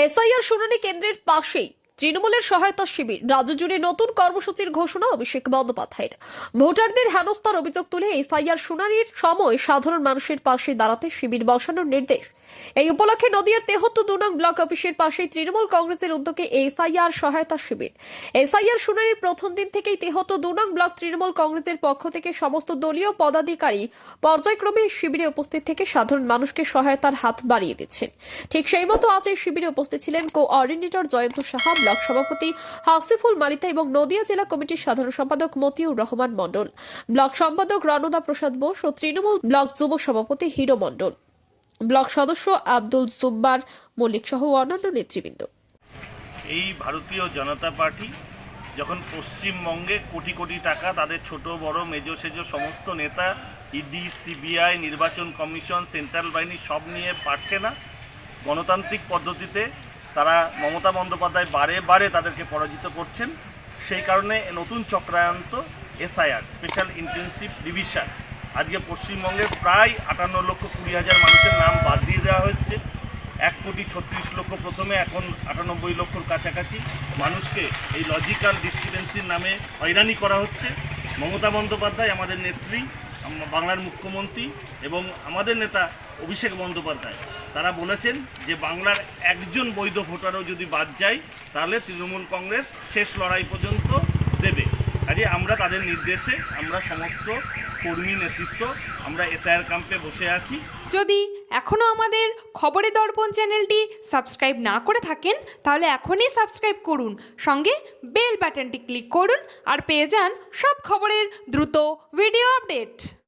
SIR শুনানি কেন্দ্রের পাশেই তৃণমূলের সহায়তা শিবির। রাজ্য জুড়ে নতুন কর্মসূচির ঘোষণা অভিষেক বন্দ্যোপাধ্যায়ের। ভোটারদের হেনস্থার অভিযোগ তুলে এসআইআর শুনানির সময় সাধারণ মানুষের পাশে দাঁড়াতে শিবির বসানোর নির্দেশ। এই উপলক্ষে নদিয়ার ৭৩ নং ব্লক অফিসের পাশে তৃণমূল কংগ্রেসের উদ্যোগে এসআইআর সহায়তা শিবির। এসআইআর শুনানির প্রথম দিন থেকেই ৭৩ নং ব্লক তৃণমূল কংগ্রেসের পক্ষ থেকে সমস্ত দলীয় পদাধিকারী পর্যায়ক্রমে শিবিরে উপস্থিত থেকে সাধারণ মানুষকে সহায়তার হাত বাড়িয়ে দিচ্ছেন। ঠিক সেই মতো আজ এই শিবিরে উপস্থিত ছিলেন কোঅর্ডিনেটর জয়ন্ত সাহা, ব্লক সভাপতি হাসিফুল মালিতা এবং নদিয়া জেলা কমিটির সাধারণ সম্পাদক মতিউর রহমান মণ্ডল, ব্লক সম্পাদক রণদা প্রসাদ বোস ও তৃণমূল ব্লক যুব সভাপতি হিরো মণ্ডল, ব্লক সদস্য আব্দুল জুব্বার মল্লিক সহ অন্যান্য নেতৃবৃন্দ। এই ভারতীয় জনতা পার্টি যখন পশ্চিমবঙ্গে কোটি কোটি টাকা তাদের ছোট বড় মেজো সেজো সমস্ত নেতা ইডি, সিবিআই, নির্বাচন কমিশন, সেন্ট্রাল বাহিনী সব নিয়ে পারছে না, গণতান্ত্রিক পদ্ধতিতে তারা মমতা বন্দ্যোপাধ্যায় বারে বারে তাদেরকে পরাজিত করছেন। সেই কারণে নতুন চক্রান্ত এসআইআর স্পেশাল ইন্টেনসিভ ডিভিশন আজকে পশ্চিমবঙ্গের প্রায় 58,20,000 মানুষের নাম বাদ দিয়ে দেওয়া হচ্ছে। 1,36,00,000 প্রথমে, এখন 98 লক্ষর কাছাকাছি মানুষকে এই লজিক্যাল ডিসক্রিপেন্সির নামে হয়রানি করা হচ্ছে। মমতা বন্দ্যোপাধ্যায় আমাদের নেত্রী, বাংলার মুখ্যমন্ত্রী এবং আমাদের নেতা অভিষেক বন্দ্যোপাধ্যায় তারা বলেছেন যে বাংলার একজন বৈধ ভোটারও যদি বাদ যায় তাহলে তৃণমূল কংগ্রেস শেষ লড়াই পর্যন্ত দেবে। কাজে আমরা তাদের নির্দেশে আমরা সমস্ত কর্মী নেতৃত্ব আমরা এসআইআর ক্যাম্পে বসে আছি। যদি এখনও আমাদের খবরের দর্পণ চ্যানেলটি সাবস্ক্রাইব না করে থাকেন তাহলে এখনই সাবস্ক্রাইব করুন, সঙ্গে বেল বাটনটি ক্লিক করুন আর পেয়ে যান সব খবরের দ্রুত ভিডিও আপডেট।